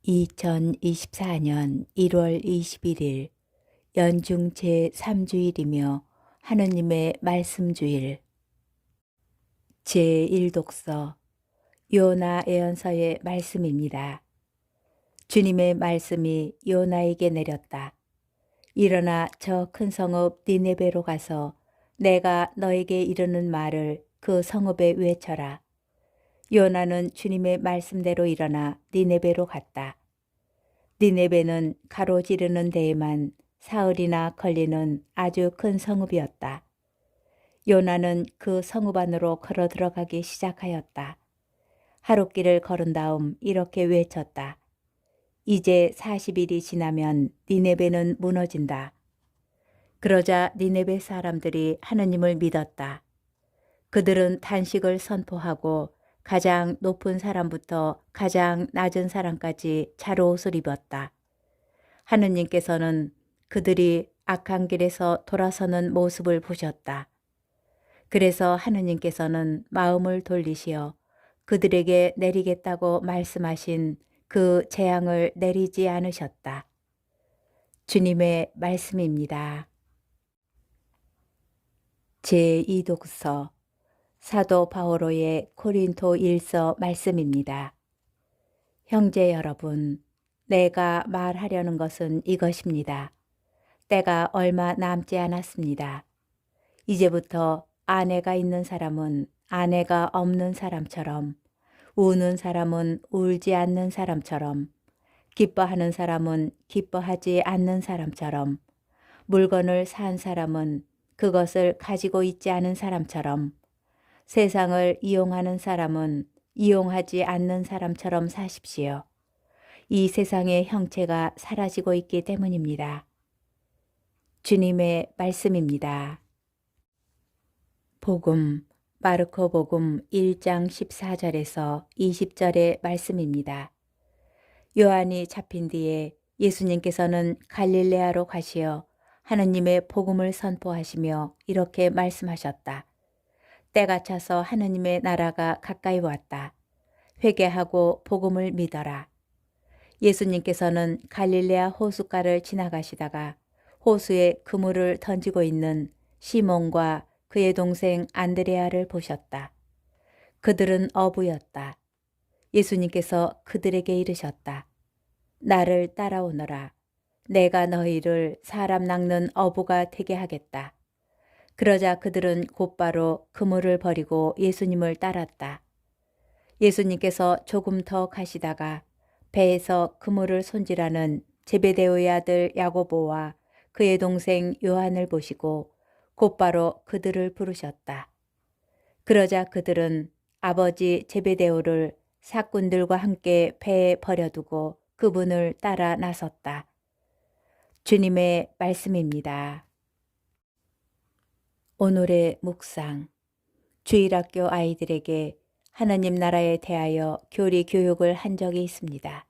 2024년 1월 21일 연중 제3주일이며 하느님의 말씀주일 제1독서 요나 예언서의 말씀입니다. 주님의 말씀이 요나에게 내렸다. 일어나 저 큰 성읍 니네베로 가서 내가 너에게 이르는 말을 그 성읍에 외쳐라. 요나는 주님의 말씀대로 일어나 니네베로 갔다. 니네베는 가로지르는 데에만 사흘이나 걸리는 아주 큰 성읍이었다. 요나는 그 성읍 안으로 걸어 들어가기 시작하였다. 하룻길을 걸은 다음 이렇게 외쳤다. 이제 40일이 지나면 니네베는 무너진다. 그러자 니네베 사람들이 하느님을 믿었다. 그들은 단식을 선포하고 가장 높은 사람부터 가장 낮은 사람까지 차로옷을 입었다. 하느님께서는 그들이 악한 길에서 돌아서는 모습을 보셨다. 그래서 하느님께서는 마음을 돌리시어 그들에게 내리겠다고 말씀하신 그 재앙을 내리지 않으셨다. 주님의 말씀입니다. 제2독서 사도 바오로의 고린토 1서 말씀입니다. 형제 여러분, 내가 말하려는 것은 이것입니다. 때가 얼마 남지 않았습니다. 이제부터 아내가 있는 사람은 아내가 없는 사람처럼, 우는 사람은 울지 않는 사람처럼, 기뻐하는 사람은 기뻐하지 않는 사람처럼, 물건을 산 사람은 그것을 가지고 있지 않은 사람처럼, 세상을 이용하는 사람은 이용하지 않는 사람처럼 사십시오. 이 세상의 형체가 사라지고 있기 때문입니다. 주님의 말씀입니다. 복음, 마르코 복음 1장 14절에서 20절의 말씀입니다. 요한이 잡힌 뒤에 예수님께서는 갈릴레아로 가시어 하느님의 복음을 선포하시며 이렇게 말씀하셨다. 때가 차서 하느님의 나라가 가까이 왔다. 회개하고 복음을 믿어라. 예수님께서는 갈릴레아 호숫가를 지나가시다가 호수에 그물을 던지고 있는 시몬과 그의 동생 안드레아를 보셨다. 그들은 어부였다. 예수님께서 그들에게 이르셨다. 나를 따라오너라. 내가 너희를 사람 낚는 어부가 되게 하겠다. 그러자 그들은 곧바로 그물을 버리고 예수님을 따랐다. 예수님께서 조금 더 가시다가 배에서 그물을 손질하는 제베데오의 아들 야고보와 그의 동생 요한을 보시고 곧바로 그들을 부르셨다. 그러자 그들은 아버지 제베데오를 사꾼들과 함께 배에 버려두고 그분을 따라 나섰다. 주님의 말씀입니다. 오늘의 묵상. 주일학교 아이들에게 하나님 나라에 대하여 교리 교육을 한 적이 있습니다.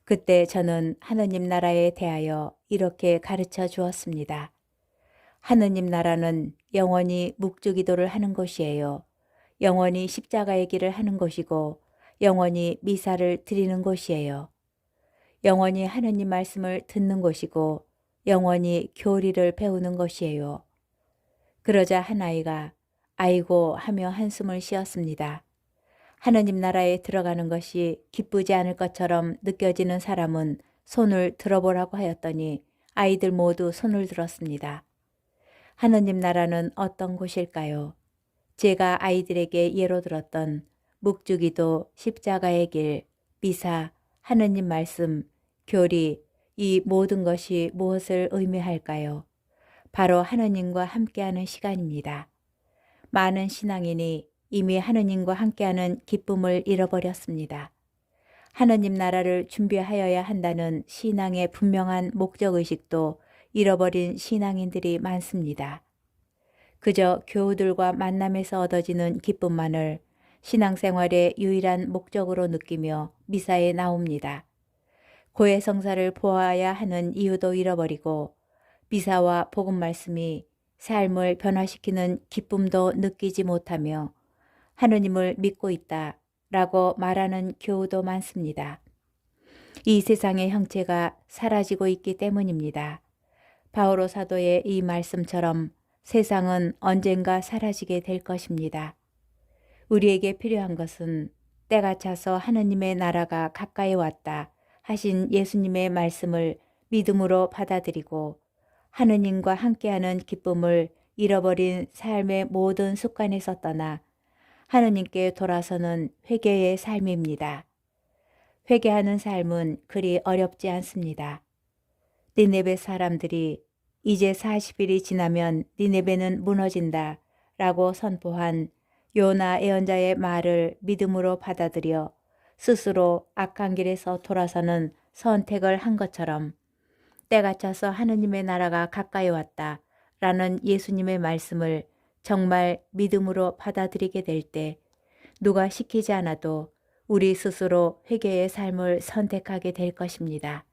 그때 저는 하나님 나라에 대하여 이렇게 가르쳐 주었습니다. 하나님 나라는 영원히 묵주기도를 하는 곳이에요. 영원히 십자가의 길을 하는 곳이고 영원히 미사를 드리는 곳이에요. 영원히 하느님 말씀을 듣는 곳이고 영원히 교리를 배우는 것이에요. 그러자 한 아이가 아이고 하며 한숨을 쉬었습니다. 하느님 나라에 들어가는 것이 기쁘지 않을 것처럼 느껴지는 사람은 손을 들어보라고 하였더니 아이들 모두 손을 들었습니다. 하느님 나라는 어떤 곳일까요? 제가 아이들에게 예로 들었던 묵주기도, 십자가의 길, 미사, 하느님 말씀, 교리, 이 모든 것이 무엇을 의미할까요? 바로 하느님과 함께하는 시간입니다. 많은 신앙인이 이미 하느님과 함께하는 기쁨을 잃어버렸습니다. 하느님 나라를 준비하여야 한다는 신앙의 분명한 목적의식도 잃어버린 신앙인들이 많습니다. 그저 교우들과 만남에서 얻어지는 기쁨만을 신앙생활의 유일한 목적으로 느끼며 미사에 나옵니다. 고해성사를 보아야 하는 이유도 잃어버리고 미사와 복음 말씀이 삶을 변화시키는 기쁨도 느끼지 못하며 하느님을 믿고 있다 라고 말하는 교우도 많습니다. 이 세상의 형체가 사라지고 있기 때문입니다. 바오로 사도의 이 말씀처럼 세상은 언젠가 사라지게 될 것입니다. 우리에게 필요한 것은 때가 차서 하느님의 나라가 가까이 왔다 하신 예수님의 말씀을 믿음으로 받아들이고 하느님과 함께하는 기쁨을 잃어버린 삶의 모든 습관에서 떠나 하느님께 돌아서는 회개의 삶입니다. 회개하는 삶은 그리 어렵지 않습니다. 니네베 사람들이 이제 40일이 지나면 니네베는 무너진다 라고 선포한 요나 예언자의 말을 믿음으로 받아들여 스스로 악한 길에서 돌아서는 선택을 한 것처럼 때가 차서 하느님의 나라가 가까이 왔다 라는 예수님의 말씀을 정말 믿음으로 받아들이게 될 때 누가 시키지 않아도 우리 스스로 회개의 삶을 선택하게 될 것입니다.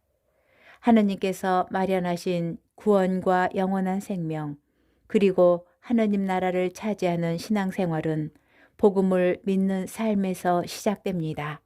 하느님께서 마련하신 구원과 영원한 생명, 그리고 하느님 나라를 차지하는 신앙생활은 복음을 믿는 삶에서 시작됩니다.